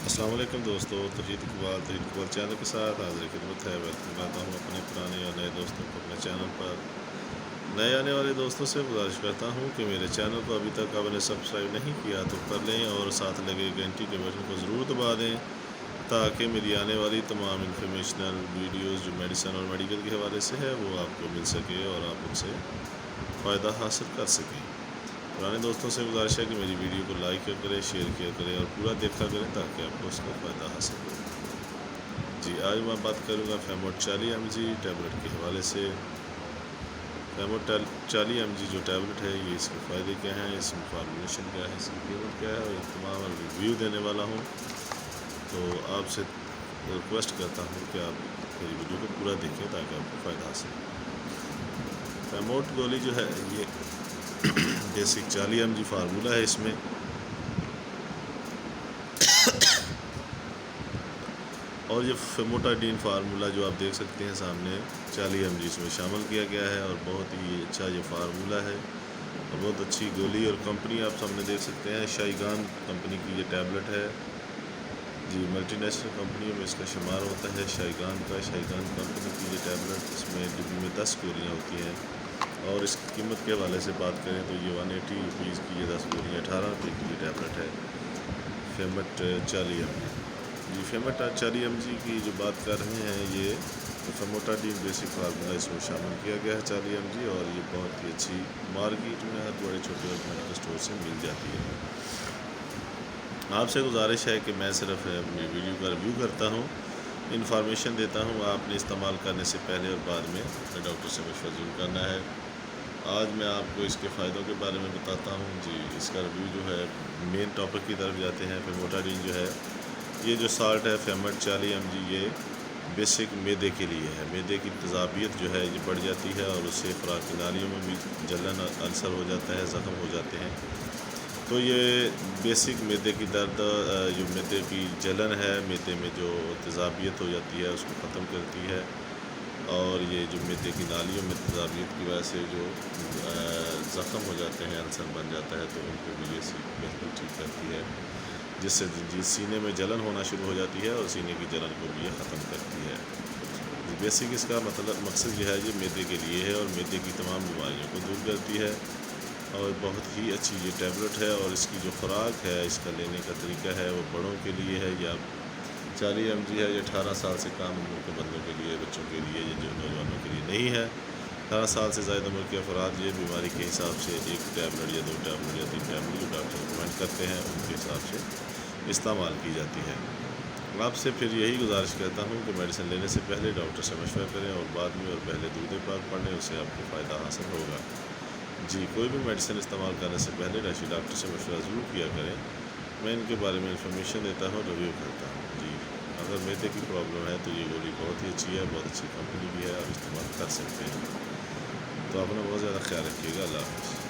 السلام علیکم دوستو، توحید اقبال چینل کے ساتھ حاضر خدمت ہے۔ ویلکم کرتا ہوں اپنے پرانے اور نئے دوستوں کو اپنے چینل پر۔ نئے آنے والے دوستوں سے گزارش کرتا ہوں کہ میرے چینل کو ابھی تک آپ نے سبسکرائب نہیں کیا تو کر لیں اور ساتھ لگے گھنٹی کے بٹن کو ضرور دبا دیں تاکہ میری آنے والی تمام انفارمیشنل ویڈیوز جو میڈیسن اور میڈیکل کے حوالے سے ہے وہ آپ کو مل سکے اور آپ ان سے فائدہ حاصل کر سکیں۔ پرانے دوستوں سے گزارش ہے کہ میری ویڈیو کو لائک کیا کریں، شیئر کیا کریں اور پورا دیکھا کریں تاکہ آپ کو اس کا فائدہ حاصل ہو۔ جی، آج میں بات کروں گا فیموٹ 40 mg ٹیبلٹ کے حوالے سے۔ فیموٹ 40 mg جو ٹیبلٹ ہے یہ اس کے فائدے کیا ہیں، اس میں فارمولیشن کیا ہے، اس کی قیمت کیا ہے اور تمام ریویو دینے والا ہوں۔ تو آپ سے ریکویسٹ کرتا ہوں کہ آپ میری ویڈیو کو پورا دیکھیں تاکہ آپ کو فائدہ حاصل ہو۔ فیموٹ گولی جو ہے یہ بیسک 40 mg فارمولہ ہے اس میں، اور یہ فیموٹاڈین فارمولہ جو آپ دیکھ سکتے ہیں سامنے 40 mg اس میں شامل کیا گیا ہے اور بہت ہی اچھا یہ فارمولہ ہے اور بہت اچھی گولی اور کمپنی آپ سامنے دیکھ سکتے ہیں شائگان کمپنی کی یہ ٹیبلٹ ہے۔ جی، ملٹی نیشنل کمپنیوں میں اس کا شمار ہوتا ہے شائگان کا۔ شائگان کمپنی کی یہ ٹیبلٹ، اس میں ڈبی میں 10 گولیاں ہوتی ہیں اور اس کی قیمت کے حوالے سے بات کریں تو یہ 180 روپیز کی یہ 10 گولیاں 18 روپے کی یہ ٹیبلٹ ہے فیمٹ 40 mg۔ جی، فیمٹ 40 mg کی جو بات کر رہے ہیں یہ فیموٹاڈین بیسک فارمولہ اس میں شامل کیا گیا ہے 40 mg، اور یہ بہت ہی اچھی مارکیٹ میں ہر بڑے چھوٹے اور میڈیکل اسٹور سے مل جاتی ہے۔ آپ سے گزارش ہے کہ میں صرف اپنی ویڈیو کا ریویو کرتا ہوں، انفارمیشن دیتا ہوں، آپ نے استعمال کرنے سے پہلے اور بعد میں اپنے ڈاکٹر سے مشورہ ضرور کرنا ہے۔ آج میں آپ کو اس کے فائدوں کے بارے میں بتاتا ہوں۔ جی، اس کا ریویو جو ہے مین ٹاپک کی طرف جاتے ہیں۔ فیموٹاڈین جو ہے یہ جو سالٹ ہے فیمٹ 40 mg یہ بیسک معدے کے لیے ہے۔ معدے کی تیزابیت جو ہے یہ بڑھ جاتی ہے اور اس سے خوراک کی نالیوں میں بھی جلن السر ہو جاتا ہے، زخم ہو جاتے ہیں۔ تو یہ بیسک معدے کی درد، جو معدے کی جلن ہے، معدے میں جو تیزابیت ہو جاتی ہے اس کو ختم کرتی ہے، اور یہ جو معدے کی نالیوں میں تیزابیت کی وجہ سے جو زخم ہو جاتے ہیں، السر بن جاتا ہے، تو ان کو بھی یہ بالکل ٹھیک کرتی ہے، جس سے سینے میں جلن ہونا شروع ہو جاتی ہے اور سینے کی جلن کو بھی یہ ختم کرتی ہے۔ بیسک اس کا مقصد یہ ہے، یہ معدے کے لیے ہے اور معدے کی تمام بیماریوں کو دور کرتی ہے، اور بہت ہی اچھی یہ ٹیبلٹ ہے۔ اور اس کی جو خوراک ہے، اس کا لینے کا طریقہ ہے وہ بڑوں کے لیے ہے، یا 40 mg ہے یہ 18 سال سے کم عمر کے بندوں کے لیے، بچوں کے لیے، یہ جو نوجوانوں کے لیے نہیں ہے۔ 18 سال سے زائد عمر کے افراد یہ بیماری کے حساب سے 1 ٹیبلٹ یا 2 ٹیبلٹ یا 3 ٹیبلٹ جو ڈاکٹر ریکمینڈ کرتے ہیں ان کے حساب سے استعمال کی جاتی ہے۔ آپ سے پھر یہی گزارش کرتا ہوں کہ میڈیسن لینے سے پہلے ڈاکٹر سے مشورہ کریں اور بعد میں اور پہلے درود پاک پڑھ لیں، اس سے آپ کو فائدہ حاصل ہوگا۔ جی، کوئی بھی میڈیسن استعمال کرنے سے پہلے ڈاکٹر سے مشورہ ضرور کیا کریں۔ میں ان کے بارے میں انفارمیشن دیتا ہوں، ریویو کرتا ہوں۔ جی، اگر معدے کی پرابلم ہے تو یہ گولی بہت ہی اچھی ہے، بہت اچھی کمپنی بھی ہے، آپ استعمال کر سکتے ہیں۔ تو اپنا بہت زیادہ خیال رکھیے گا۔ اللہ حافظ۔